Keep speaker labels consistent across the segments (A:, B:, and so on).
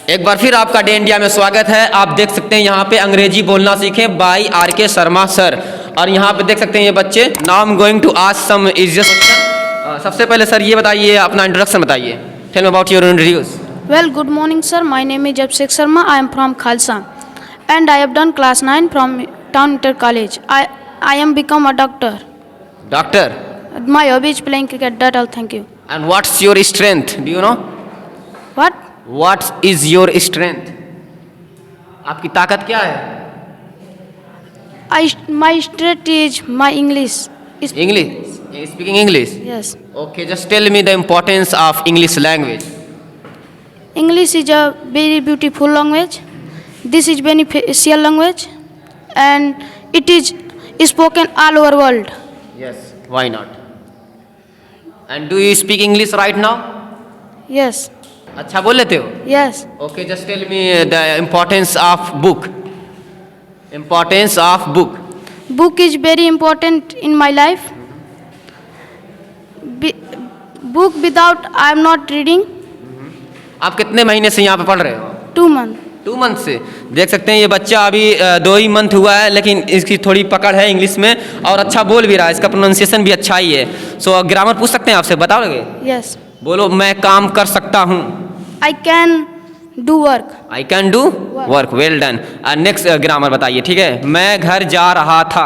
A: एक बार फिर आपका डे इंडिया में स्वागत है। आप देख सकते हैं यहाँ पे अंग्रेजी बोलना सीखें बाय आर.के. शर्मा सर। और यहाँ पे देख सकते हैं ये बच्चे। Now I am going to ask some easy question. सबसे पहले सर ये बताइए, अपना इंट्रोडक्शन बताइए। Tell me about your introduce.
B: Well, good morning, sir. My name is Abhishek Sharma. I am from Khalsa, and I have done class 9 from Town Inter College. I am become a doctor.
A: Doctor.
B: My hobby is playing cricket. That all. Thank you.
A: And what's your strength, do you know?
B: What?
A: What is your strength? आपकी ताकत क्या है?
B: My strength is my English.
A: English, speaking English.
B: Yes.
A: Okay, just tell me the importance of English language.
B: English is a very beautiful language. This is beneficial language, and it is spoken all over world.
A: Yes, why not? And do you speak English right now?
B: Yes.
A: अच्छा बोल लेते हो?
B: Yes.
A: Okay, just tell me the importance of book. Importance of book.
B: Book is very important in my life. Book without I am not reading.
A: आप कितने महीने से यहाँ पे पढ़ रहे हो?
B: 2 months.
A: 2 मंथ से। देख सकते हैं ये बच्चा अभी 2 ही मंथ हुआ है, लेकिन इसकी थोड़ी पकड़ है इंग्लिश में और अच्छा बोल भी रहा है। इसका प्रोनाउंसिएशन भी अच्छा ही है। सो ग्रामर पूछ सकते हैं आपसे, बताओगे?
B: Yes.
A: बोलो, मैं काम कर सकता हूँ।
B: I can do work.
A: I can do work. Well done. Next grammar बताइए, ठीक है? मैं घर जा रहा था।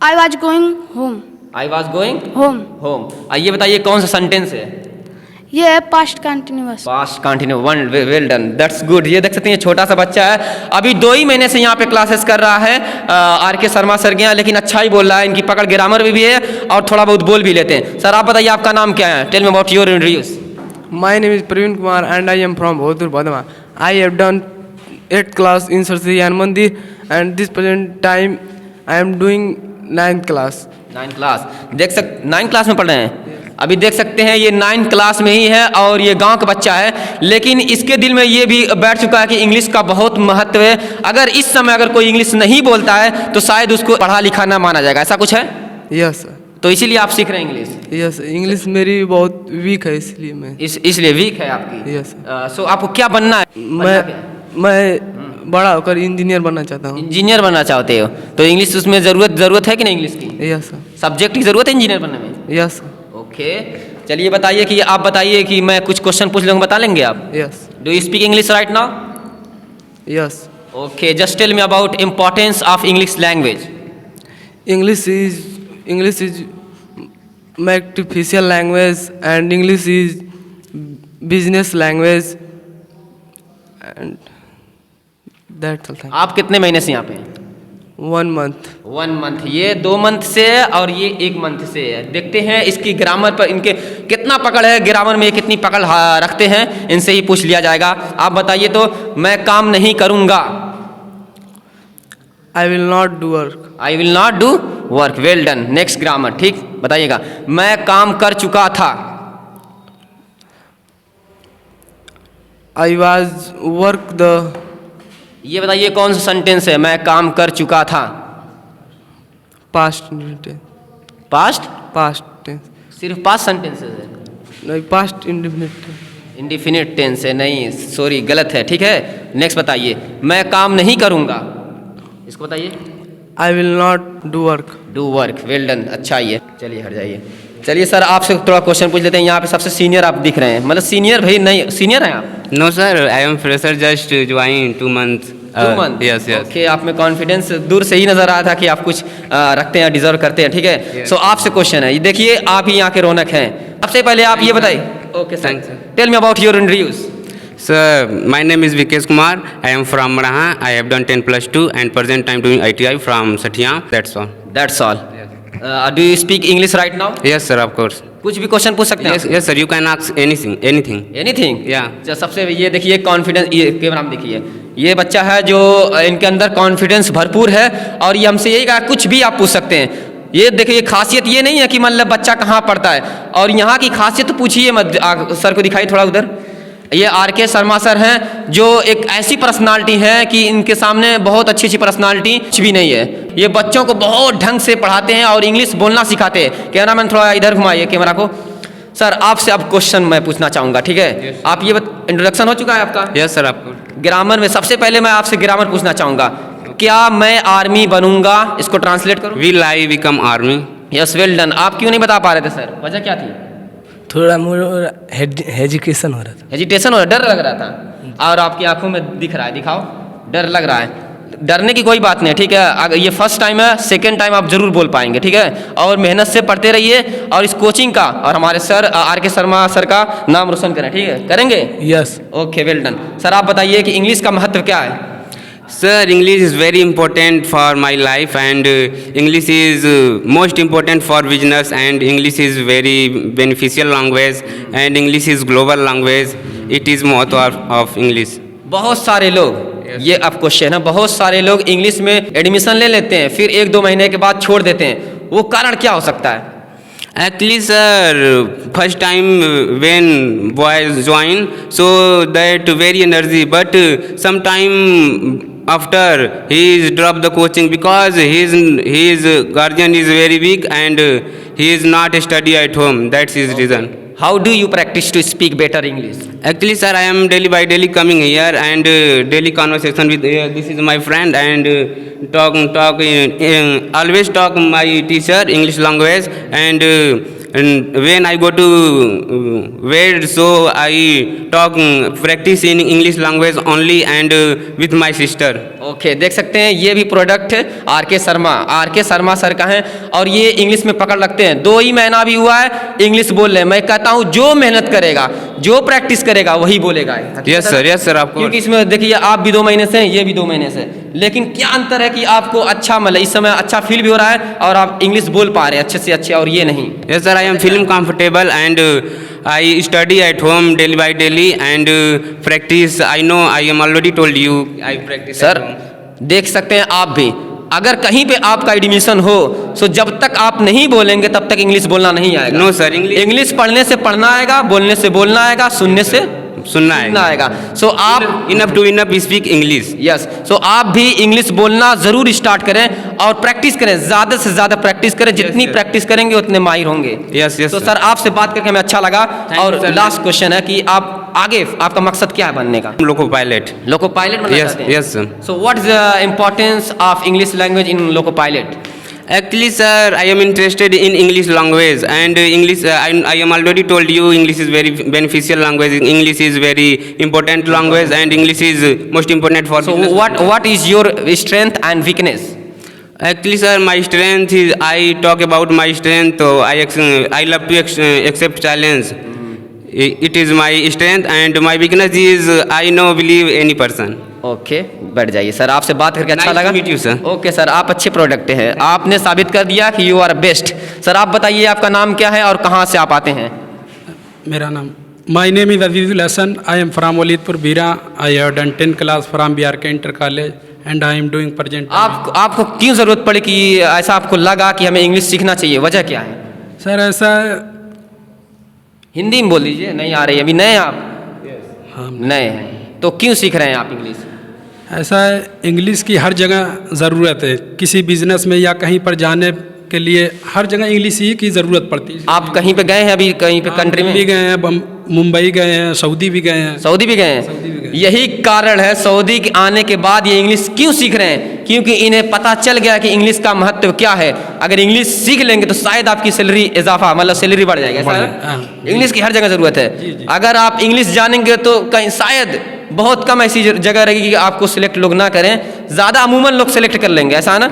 B: I was going home.
A: I was going
B: Home.
A: Home. ये बताइए कौन सा सेंटेंस है?
B: ये है past continuous.
A: Past continue. One, well done, that's good. ये देख सकते हैं छोटा सा बच्चा है, अभी 2 ही महीने से यहाँ पे क्लासेस कर रहा है। आर.के. शर्मा सर के यहाँ, लेकिन अच्छा ही बोल रहा है। इनकी पकड़ ग्रामर भी है और थोड़ा बहुत बोल भी लेते हैं। सर आप बताइए आपका नाम क्या है? Tell me about your introduce.
C: My name is Praveen Kumar and I am from Bhadur Badma. I have done 8th class in Saraswati Jnana Mandir and this present time I am doing 9th class.
A: 9th class. 9th class में पढ़ रहे हैं अभी। देख सकते हैं ये 9th class में ही है और ये गांव का बच्चा है, लेकिन इसके दिल में ये भी बैठ चुका है कि इंग्लिश का बहुत महत्व है। अगर इस समय अगर कोई इंग्लिश नहीं बोलता है तो शायद उसको पढ़ा लिखा ना माना जाएगा। ऐसा कुछ है?
C: Yes sir.
A: तो इसीलिए आप सीख रहे हैं इंग्लिश?
C: Yes sir. English मेरी बहुत वीक है इसलिए मैं
A: इसलिए वीक है आपकी?
C: Yes sir.
A: सो आपको क्या बनना है?
C: मैं बड़ा होकर इंजीनियर बनना चाहता हूँ.
A: इंजीनियर बनना चाहते हो तो इंग्लिश उसमें जरूरत है कि नहीं इंग्लिश की?
C: Yes sir.
A: सब्जेक्ट की जरूरत है इंजीनियर बनने में?
C: Yes sir.
A: ओके, चलिए बताइए कि आप बताइए कि मैं कुछ क्वेश्चन पूछ लूँगा, बता लेंगे आप?
C: Yes.
A: Do you speak English right now?
C: Yes.
A: Okay, just tell me about importance of English language.
C: English is my artificial language and English is business language and that's all.
A: आप कितने महीने से यहाँ पे हैं?
C: 1 month.
A: 1 मंथ। ये 2 month से है और ये 1 मंथ से है। देखते हैं इसकी ग्रामर पर इनके कितना पकड़ है, ग्रामर में ये कितनी पकड़ रखते हैं, इनसे ही पूछ लिया जाएगा। आप बताइए तो, मैं काम नहीं करूँगा।
C: I will not do work.
A: I will not do work. Well done. Next grammar, ठीक बताइएगा। मैं काम कर चुका था।
C: I was work the.
A: ये बताइए कौन सा सेंटेंस है? मैं काम कर चुका था।
C: Past tense.
A: Past?
C: Past tense.
A: सिर्फ पास्ट सेंटेंसेस है?
C: No, past indefinite tense.
A: Indefinite tense है? नहीं, सॉरी, गलत है। ठीक है, नेक्स्ट बताइए। मैं काम नहीं करूँगा, इसको बताइए।
C: I will not do work.
A: Do work. Well done, अच्छा ही है। चलिए हट जाइए। चलिए सर आपसे थोड़ा क्वेश्चन पूछ लेते हैं। यहाँ पे सबसे सीनियर आप दिख रहे हैं, मतलब सीनियर भाई नहीं, सीनियर हैं आप?
D: No sir, I am fresher, just joined 2 months.
A: 2 month?
D: Yes, yes.
A: Okay, आप में कॉन्फिडेंस दूर से ही नजर आ रहा था कि आप कुछ रखते हैं, डिजर्व करते हैं। ठीक है, सो आपसे क्वेश्चन है, ये देखिए आप ही यहाँ के रौनक हैं। सबसे पहले आप ये बताइए। Okay sir,
D: Thanks, sir.
A: Tell me about your introduce.
D: Sir, my name is Vikesh Kumar. I am from Maraha. I have done 10+2 and present time doing ITI from Satya. That's all.
A: That's all. Do you speak English right now?
D: Yes sir, of course.
A: कुछ भी question पूछ सकते हैं?
D: Yes, yes sir, you can ask anything.
A: Anything?
D: Yeah.
A: सबसे ये देखिए confidence, ये camera में देखिए, ये बच्चा है जो इनके अंदर कॉन्फिडेंस भरपूर है और ये हमसे यही कहा कुछ भी आप पूछ सकते हैं। ये देखिए खासियत ये नहीं है कि मतलब बच्चा कहाँ पढ़ता है, और यहाँ की खासियत तो पूछिए मत। सर को दिखाई थोड़ा उधर। ये आर.के. शर्मा सर हैं जो एक ऐसी पर्सनालिटी है कि इनके सामने बहुत अच्छी पर्सनालिटी कुछ भी नहीं है। ये बच्चों को बहुत ढंग से पढ़ाते हैं और इंग्लिश बोलना सिखाते हैं। कैमरा मैन थोड़ा इधर घुमाइए कैमरा को। सर आपसे अब क्वेश्चन मैं पूछना चाहूँगा, ठीक है? आप ये इंट्रोडक्शन हो चुका है आपका
D: यस सर, आपको
A: ग्रामर में। सबसे पहले मैं आपसे ग्रामर पूछना चाहूँगा, क्या मैं आर्मी बनूंगा, इसको ट्रांसलेट करूँ?
D: Will I become army?
A: Yes, well done. आप क्यों नहीं बता पा रहे थे सर, वजह क्या थी?
E: थोड़ा हेजिटेशन हो रहा था।
A: हेजिटेशन हो रहा, डर लग रहा था, और आपकी आंखों में दिख रहा है, दिखाओ, डर लग रहा है। डरने की कोई बात नहीं, ठीक है? अगर ये फर्स्ट टाइम है, सेकंड टाइम आप जरूर बोल पाएंगे, ठीक है? और मेहनत से पढ़ते रहिए, और इस कोचिंग का और हमारे सर RK शर्मा सर का नाम रोशन करें, ठीक है? करेंगे?
E: Yes.
A: Okay, well done. Sir आप बताइए कि इंग्लिश का महत्व क्या है?
D: Sir, English is very important for my life, and English is most important for business, and English is very beneficial language, and English is global language. It is motto of English.
A: बहुत सारे लोग, ये अब question है, बहुत सारे लोग English में एडमिशन ले लेते हैं, फिर 1-2 महीने के बाद छोड़ देते हैं, वो कारण क्या हो सकता है?
D: Actually, sir, first time when boys join, so that very energy, but sometime after he is drop the coaching because his guardian is very weak and he is not study at home. That's his reason.
A: How do you practice to speak better English?
D: Actually, sir, I am daily by daily coming here and daily conversation with this is my friend and always talk my teacher English language and when I go to where so I talk practice in English language only and with my sister.
A: Okay, देख सकते हैं ये भी product RK Sharma sir का है, और ये English में पकड़ लगते हैं। 2 ही महीना भी हुआ है, इंग्लिश बोल रहे हैं। मैं कहता हूँ जो मेहनत करेगा, जो प्रैक्टिस करेगा वही बोलेगा।
D: यस सर, आपको
A: क्योंकि इसमें देखिए आप भी 2 महीने से हैं, ये भी 2 महीने से, लेकिन क्या अंतर है कि आपको अच्छा मतलब इस समय अच्छा फील भी हो रहा है और आप इंग्लिश बोल पा रहे हैं अच्छे से अच्छे, और ये नहीं।
D: Yes sir, I am feeling comfortable and I study at home daily by daily and practice. I know I am already told you I practice.
A: Sir देख सकते हैं आप भी, अगर कहीं पे आपका एडमिशन हो, सो जब तक आप नहीं बोलेंगे तब तक इंग्लिश बोलना नहीं आएगा।
D: नो सर,
A: इंग्लिश पढ़ने से पढ़ना आएगा, बोलने से बोलना आएगा, सुनने से
D: सुनना
A: आएगा। सो आप
D: enough to enough speak English.
A: Yes, so आप भी इंग्लिश बोलना जरूर स्टार्ट करें और प्रैक्टिस करें, ज्यादा से ज्यादा प्रैक्टिस करें। जितनी प्रैक्टिस करेंगे उतने माहिर होंगे।
D: यस
A: तो सर आपसे बात करके हमें अच्छा लगा। और लास्ट क्वेश्चन है कि आप आगे आपका मकसद क्या है बनने का?
D: लोको पायलट
A: बनना चाहते हैं?
D: Yes sir.
A: So what is the importance of English language in loco pilot?
D: Actually, sir, I am interested in English language and English. I am already told you English is very beneficial language. English is very important language, and English is most important for.
A: So what is your strength and weakness?
D: Actually, sir, my strength is I talk about my strength. So I love to accept challenge. It is my strength, and my weakness is I know believe any person.
A: Okay, बैठ जाइए sir. आपसे बात करके अच्छा
D: Nice
A: लगा।
D: to meet you, sir.
A: Okay sir, आप अच्छे product हैं, आपने साबित कर दिया कि यू आर बेस्ट। सर आप बताइए आपका नाम क्या है और कहाँ से आप आते हैं?
F: मेरा नाम my name is Azizul Hasan. I am from Walidpur Bira. I have done 10 class from BRK inter college and I am doing present.
A: आपको क्यों ज़रूरत पड़ी कि ऐसा आपको लगा कि हमें इंग्लिश सीखना चाहिए, वजह क्या है?
F: सर ऐसा
A: हिंदी में बोल दीजिए, नहीं आ रही है, अभी नए हैं आप?
F: हाँ,
A: नए हैं तो क्यों सीख रहे हैं आप इंग्लिश?
F: ऐसा है, इंग्लिश की हर जगह ज़रूरत है। किसी बिजनेस में या कहीं पर जाने के लिए हर जगह इंग्लिश ही की ज़रूरत पड़ती है।
A: आप कहीं पे गए हैं अभी, कहीं पे कंट्री में?
F: दिल्ली गए हैं, मुंबई गए हैं, सऊदी भी गए हैं।
A: सऊदी भी गए हैं। यही कारण है सऊदी के आने के बाद ये इंग्लिश क्यों सीख रहे हैं, क्योंकि इन्हें पता चल गया कि इंग्लिश का महत्व क्या है। अगर इंग्लिश सीख लेंगे तो शायद आपकी सैलरी इजाफा मतलब सैलरी बढ़ जाएगा। इंग्लिश की हर जगह ज़रूरत है। अगर आप इंग्लिश जानेंगे तो कहीं शायद बहुत कम ऐसी जगह रहेगी कि आपको सिलेक्ट लोग ना करें, ज़्यादा अमूमन लोग सिलेक्ट कर लेंगे, ऐसा ना?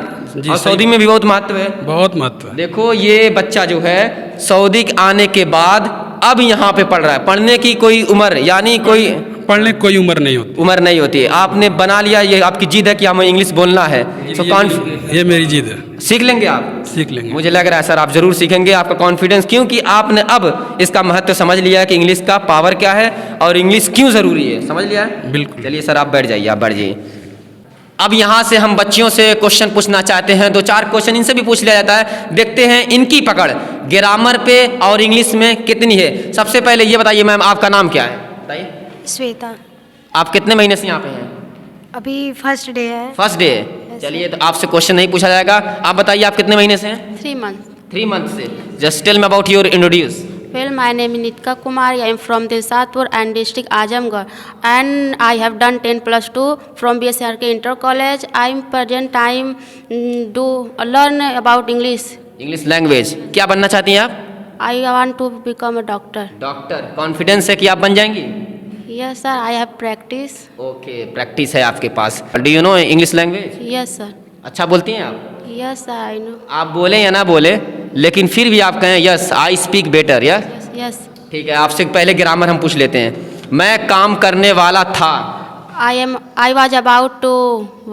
A: और सऊदी में भी बहुत महत्व है।
F: बहुत महत्व है।
A: देखो ये बच्चा जो है सऊदी के आने के बाद अब यहाँ पे पढ़ रहा है। पढ़ने की कोई उम्र यानी कोई
F: पढ़ने की कोई उम्र नहीं होती।
A: उम्र नहीं होती है। आपने बना लिया, ये आपकी जिद है कि हमें इंग्लिश बोलना है। तो
F: ये मेरी जिद है।
A: सीख लेंगे आप?
F: सीख लेंगे।
A: मुझे लग रहा है सर आप जरूर सीखेंगे। आपका कॉन्फिडेंस, क्योंकि आपने अब इसका महत्व समझ लिया है कि इंग्लिश का पावर क्या है और इंग्लिश क्यों ज़रूरी है, समझ लिया है?
F: बिल्कुल।
A: चलिए सर आप बैठ जाइए, आप बैठ जाइए। अब यहाँ से हम बच्चियों से क्वेश्चन पूछना चाहते हैं। 2-4 क्वेश्चन इनसे भी पूछ लिया जाता है। देखते हैं इनकी पकड़ ग्रामर पे और इंग्लिश में कितनी है। सबसे पहले ये बताइए मैम, आपका नाम क्या है? बताइए।
B: श्वेता।
A: आप कितने महीने से यहाँ पे हैं?
B: अभी फर्स्ट डे है।
A: फर्स्ट डे है। चलिए तो आपसे क्वेश्चन नहीं पूछा जाएगा। आप बताइए आप कितने महीने से हैं?
B: 3 months.
A: 3 months से। Just tell me about your introduce.
G: Well, my name is Nitka Kumari. I am from Dilsatpur and district Azamgarh, and I have done 10 plus 2 from BSRK Inter College. I am present time do learn about English.
A: English language क्या बनना चाहती हैं आप?
G: I want to become a doctor.
A: Doctor. Confidence है कि आप बन जाएंगी?
G: Yes, sir. I have practice.
A: Okay, practice है आपके पास। Do you know English language?
G: Yes, sir.
A: अच्छा बोलती हैं आप?
G: Yes, sir. I know.
A: आप बोले या ना बोले, लेकिन फिर भी आप कहें यस आई स्पीक बेटर, या
G: Yes, yes.
A: ठीक है। आपसे पहले ग्रामर हम पूछ लेते हैं। मैं काम करने वाला था।
G: I was about to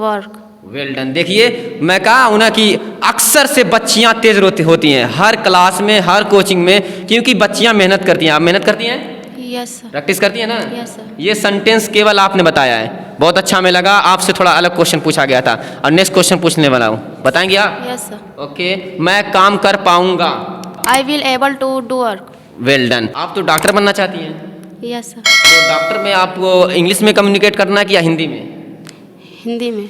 G: work.
A: Well done. देखिए मैं कहा हूं ना कि अक्सर से बच्चियां तेज होती हैं हर क्लास में, हर कोचिंग में, क्योंकि बच्चियां मेहनत करती हैं। आप मेहनत करती हैं,
G: Yes, sir.
A: प्रैक्टिस करती हैं ना?
G: Yes, sir.
A: ये सेंटेंस केवल आपने बताया है, बहुत अच्छा हमें लगा। आपसे थोड़ा अलग क्वेश्चन पूछा गया था और नेक्स्ट क्वेश्चन पूछने वाला हूँ, बताएंगे आप?
G: Yes, sir.
A: ओके, मैं काम कर पाऊंगा।
G: I will able to do work.
A: Well done. आप तो डॉक्टर बनना चाहती हैं,
G: Yes, sir.
A: तो डॉक्टर में आपको इंग्लिश में कम्युनिकेट करना है कि या हिंदी में?
G: हिंदी में।